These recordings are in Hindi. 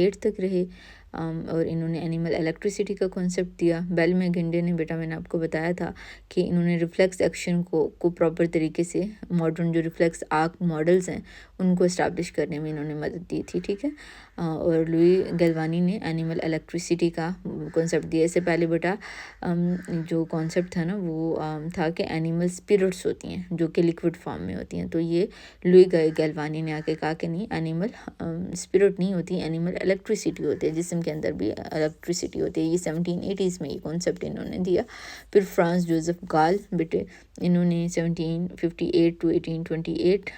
78 तक रहे। और इन्होंने एनिमल इलेक्ट्रिसिटी का कॉन्सेप्ट दिया। बेल मैगिंडे ने बेटा, मैंने आपको बताया था कि इन्होंने रिफ्लेक्स एक्शन को प्रॉपर तरीके से मॉडर्न जो रिफ्लेक्स आर्क मॉडल्स हैं उनको इस्टेब्लिश करने में इन्होंने मदद दी थी, ठीक है। और लुई गैल्वानी ने एनिमल इलेक्ट्रिसिटी का कॉन्सेप्ट दिया। इससे पहले बेटा जो कॉन्सेप्ट था ना वो था कि एनिमल स्पिरिट्स होती हैं जो कि लिक्विड फॉर्म में होती हैं। तो ये लुई गैल्वानी ने आके कहा कि नहीं, एनिमल स्पिरिट नहीं होती, एनिमल इलेक्ट्रिसिटी होती है, जिस्म के अंदर भी इलेक्ट्रिसिटी होती है। ये 1780s में ये कॉन्सेप्ट इन्होंने दिया। फिर फ्रांस जोसेफ गाल बेटे, इन्होंने 1758 to 1828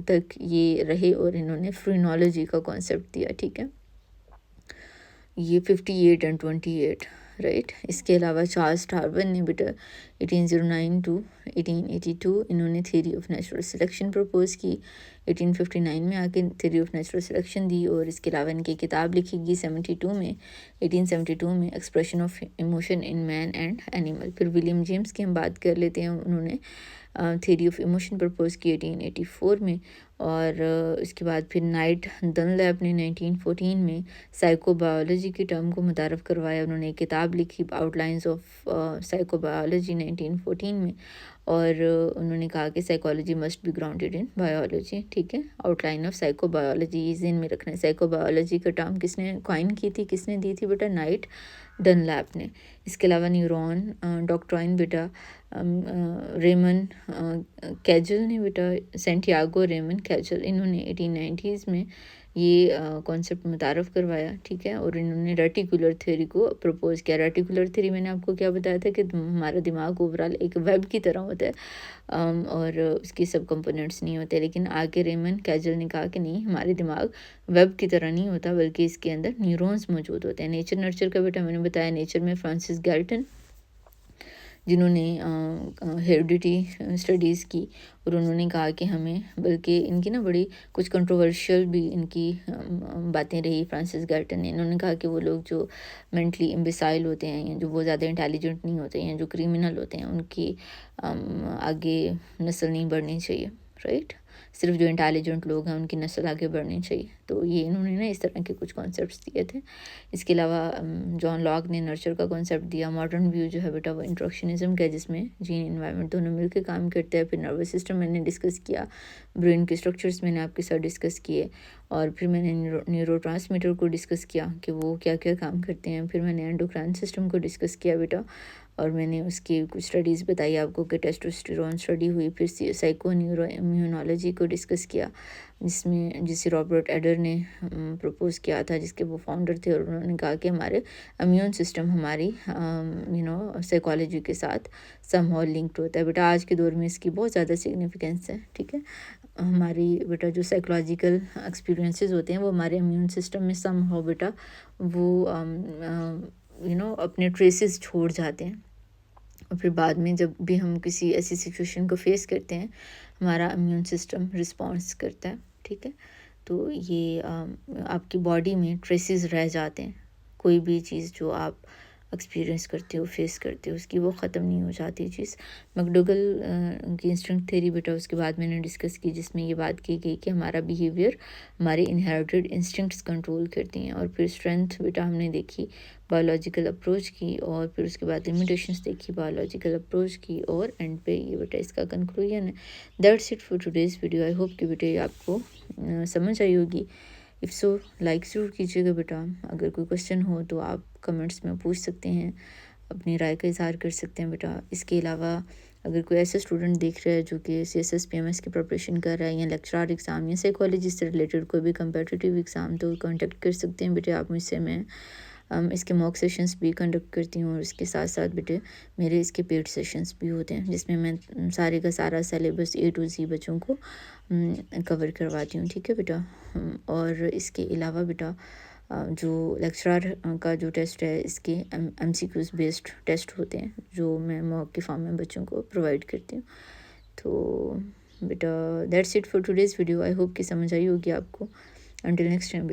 तक ये रहे और इन्होंने फ्रीनोलॉजी का कॉन्सेप्ट दिया, ठीक है। ये 58 and 28 राइट। इसके अलावा चार्ल्स डार्विन ने बेटा 1809 to 1882 इन्होंने theory of natural selection propose की। 1859 में आके थ्योरी ऑफ नेचुरल सिलेक्शन दी। और इसके अलावा इनकी किताब लिखी गई 1872 में expression of emotion in man and animal. फिर विलियम जेम्स की हम बात कर लेते हैं। उन्होंने थ्योरी ऑफ इमोशन प्रपोज की 1884 में। और इसके बाद फिर नाइट डनलैप ने 1914 में साइकोबायोलॉजी की टर्म को मुतारफ़ करवाया। उन्होंने एक किताब लिखी आउटलाइंस ऑफ साइकोबायोलॉजी 1914 में। और उन्होंने कहा कि psychology must be grounded in biology, ठीक है। आउटलाइन ऑफ साइकोबायोलॉजी ये ज़हन में रखना है। साइकोबायोलॉजी का टर्म किसने कॉइन की थी, किसने दी थी बेटा? नाइट डनलैप ने। इसके अलावा न्यूरॉन डॉक्ट्राइन बेटा रेमन कैजल ने बेटा, सेंटियागो रेमन कैजल, इन्होंने 1890s में ये कॉन्सेप्ट मुतारफ़ करवाया, ठीक है। और इन्होंने रेटिकुलर थ्योरी को प्रपोज किया। रेटिकुलर थ्योरी मैंने आपको क्या बताया था कि हमारा दिमाग ओवरऑल एक वेब की तरह होता है और उसकी सब कंपोनेंट्स नहीं होते। लेकिन आगे रेमन कैजल ने कहा कि नहीं, हमारे दिमाग वेब की तरह नहीं होता बल्कि इसके अंदर न्यूरॉन्स मौजूद होते हैं। नेचर नर्चर का बेटा मैंने बताया, नेचर में फ्रांसिस गैल्टन जिन्होंने हेरिडिटी स्टडीज़ की। और उन्होंने कहा कि हमें, बल्कि इनकी ना बड़ी कुछ कंट्रोवर्शियल भी इनकी बातें रही फ्रांसिस गैल्टन ने। इन्होंने कहा कि वो लोग जो मेंटली इम्बिसाइल होते हैं या जो बहुत ज़्यादा इंटेलिजेंट नहीं होते हैं, जो क्रिमिनल होते हैं, उनकी आगे नस्ल नहीं बढ़नी चाहिए, राइट। सिर्फ जो इंटेलिजेंट लोग हैं उनकी नस्ल आगे बढ़नी चाहिए। तो ये इन्होंने ना इस तरह के कुछ कॉन्सेप्ट्स दिए थे। इसके अलावा जॉन लॉक ने नर्चर का कॉन्सेप्ट दिया। मॉडर्न व्यू जो है बेटा वो इंट्रोडक्शनिज्म का, जिसमें जीन इन्वायरमेंट दोनों मिलकर काम करते हैं। फिर नर्वस सिस्टम मैंने डिस्कस किया, ब्रेन के स्ट्रक्चर्स मैंने आपके साथ डिस्कस किए। और फिर मैंने न्यूरोट्रांसमीटर को डिस्कस किया कि वो क्या क्या काम करते हैं। फिर मैंने एंडोक्राइन सिस्टम को डिस्कस किया बेटा, और मैंने उसकी कुछ स्टडीज़ बताई आपको कि टेस्टोस्टेरोन स्टडी हुई। फिर साइको न्यूरो इम्यूनोलॉजी को डिस्कस किया, जिसे रॉबर्ट एडर ने प्रपोज किया था, जिसके वो फाउंडर थे। और उन्होंने कहा कि हमारे इम्यून सिस्टम हमारी साइकोलॉजी के साथ समहाउ लिंक्ड होता है। बेटा आज के दौर में इसकी बहुत ज़्यादा सिग्निफिकेंस है, ठीक है। हमारी बेटा जो साइकोलॉजिकल एक्सपीरियंसेस होते हैं वो हमारे इम्यून सिस्टम में समहाउ बेटा वो अपने ट्रेसेस छोड़ जाते हैं। और फिर बाद में जब भी हम किसी ऐसी सिचुएशन को फेस करते हैं, हमारा इम्यून सिस्टम रिस्पॉन्स करता है, ठीक है। तो ये आपकी बॉडी में ट्रेसेस रह जाते हैं। कोई भी चीज़ जो आप एक्सपीरियंस करते हो, फेस करते हो, उसकी वो ख़त्म नहीं हो जाती चीज़। मैकडोगल की इंस्टिंक्ट थ्योरी बेटा उसके बाद मैंने डिस्कस की, जिसमें ये बात की गई कि हमारा बिहेवियर हमारे इनहेरिटेड इंस्टिंक्ट्स कंट्रोल करती हैं। और फिर स्ट्रेंथ बेटा हमने देखी, बायोलॉजिकल अप्रोच की। और फिर उसके बाद लिमिटेशंस देखी, बायोलॉजिकल अप्रोच की। और एंड पे ये बेटा इसका कंक्लूजन है। That's it for today's video. I hope कि बेटा ये आपको समझ आई होगी। इफ़ सो लाइक ज़रूर कीजिएगा बेटा। अगर कोई क्वेश्चन हो तो आप कमेंट्स में पूछ सकते हैं, अपनी राय का इज़हार कर सकते हैं बेटा। इसके अलावा अगर कोई ऐसा स्टूडेंट देख रहा है जो कि CSS PMS की प्रिपरेशन कर रहा है, या लेक्चरर एग्ज़ाम या साइकोलॉजी से रिलेटेड कोई भी कम्पिटिटिव एग्ज़ाम, तो कांटेक्ट कर सकते हैं बेटे आप मुझसे। मैं इसके मॉक सेशंस भी कंडक्ट करती हूँ। और इसके साथ साथ बेटे मेरे इसके पेड सेशंस भी होते हैं, जिसमें मैं सारे का सारा सिलेबस A to Z बच्चों को कवर करवाती हूँ, ठीक है बेटा। और इसके अलावा बेटा जो लेक्चरर का जो टेस्ट है, इसके MCQs बेस्ड टेस्ट होते हैं जो मैं मॉक के फॉर्म में बच्चों को प्रोवाइड करती हूँ। तो बेटा that's it for today's video. I hope कि समझ आई होगी आपको। Until next time.